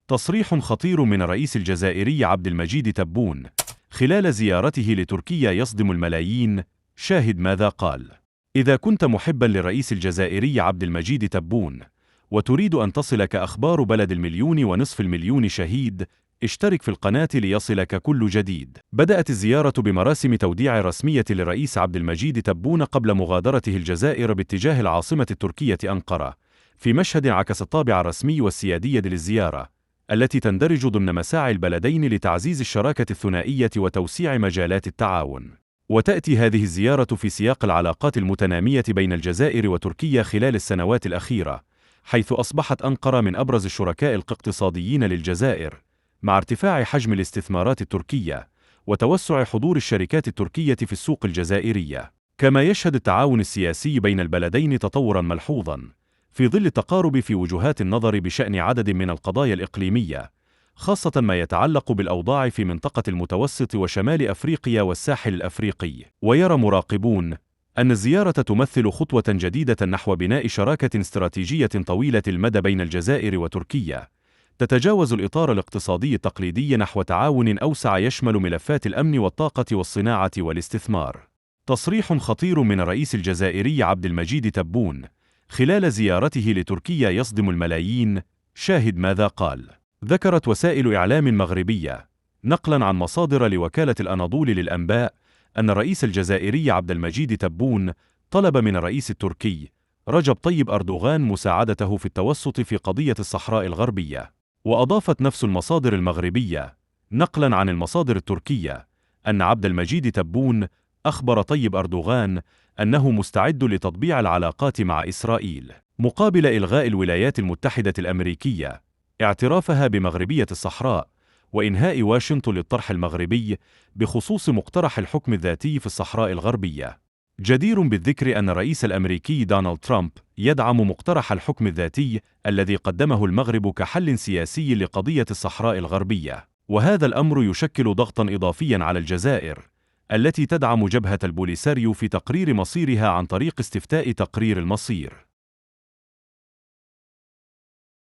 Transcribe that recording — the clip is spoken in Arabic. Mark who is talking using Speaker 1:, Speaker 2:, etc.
Speaker 1: تصريح خطير من الرئيس الجزائري عبد المجيد تبون خلال زيارته لتركيا يصدم الملايين. شاهد ماذا قال. إذا كنت محبا للرئيس الجزائري عبد المجيد تبون وتريد أن تصلك أخبار بلد 1.5 مليون شهيد، اشترك في القناة ليصلك كل جديد. بدأت الزيارة بمراسم توديع رسمية للرئيس عبد المجيد تبون قبل مغادرته الجزائر باتجاه العاصمة التركية أنقرة، في مشهد عكس الطابع الرسمي والسيادي للزيارة التي تندرج ضمن مساعي البلدين لتعزيز الشراكة الثنائية وتوسيع مجالات التعاون. وتأتي هذه الزيارة في سياق العلاقات المتنامية بين الجزائر وتركيا خلال السنوات الأخيرة، حيث أصبحت أنقرة من أبرز الشركاء الاقتصاديين للجزائر، مع ارتفاع حجم الاستثمارات التركية وتوسع حضور الشركات التركية في السوق الجزائرية. كما يشهد التعاون السياسي بين البلدين تطورا ملحوظا في ظل التقارب في وجهات النظر بشأن عدد من القضايا الإقليمية، خاصة ما يتعلق بالأوضاع في منطقة المتوسط وشمال أفريقيا والساحل الأفريقي. ويرى مراقبون أن الزيارة تمثل خطوة جديدة نحو بناء شراكة استراتيجية طويلة المدى بين الجزائر وتركيا، تتجاوز الإطار الاقتصادي التقليدي نحو تعاون أوسع يشمل ملفات الأمن والطاقة والصناعة والاستثمار. تصريح خطير من الرئيس الجزائري عبد المجيد تبون خلال زيارته لتركيا يصدم الملايين. شاهد ماذا قال. ذكرت وسائل إعلام مغربية نقلا عن مصادر لوكالة الأناضول للأنباء أن الرئيس الجزائري عبد المجيد تبون طلب من الرئيس التركي رجب طيب أردوغان مساعدته في التوسط في قضية الصحراء الغربية. وأضافت نفس المصادر المغربية نقلا عن المصادر التركية أن عبد المجيد تبون أخبر طيب أردوغان أنه مستعد لتطبيع العلاقات مع إسرائيل مقابل إلغاء الولايات المتحدة الأمريكية اعترافها بمغربية الصحراء، وإنهاء واشنطن للطرح المغربي بخصوص مقترح الحكم الذاتي في الصحراء الغربية. جدير بالذكر أن الرئيس الأمريكي دونالد ترامب يدعم مقترح الحكم الذاتي الذي قدمه المغرب كحل سياسي لقضية الصحراء الغربية، وهذا الأمر يشكل ضغطا إضافيا على الجزائر التي تدعم جبهة البوليساريو في تقرير مصيرها عن طريق استفتاء تقرير المصير.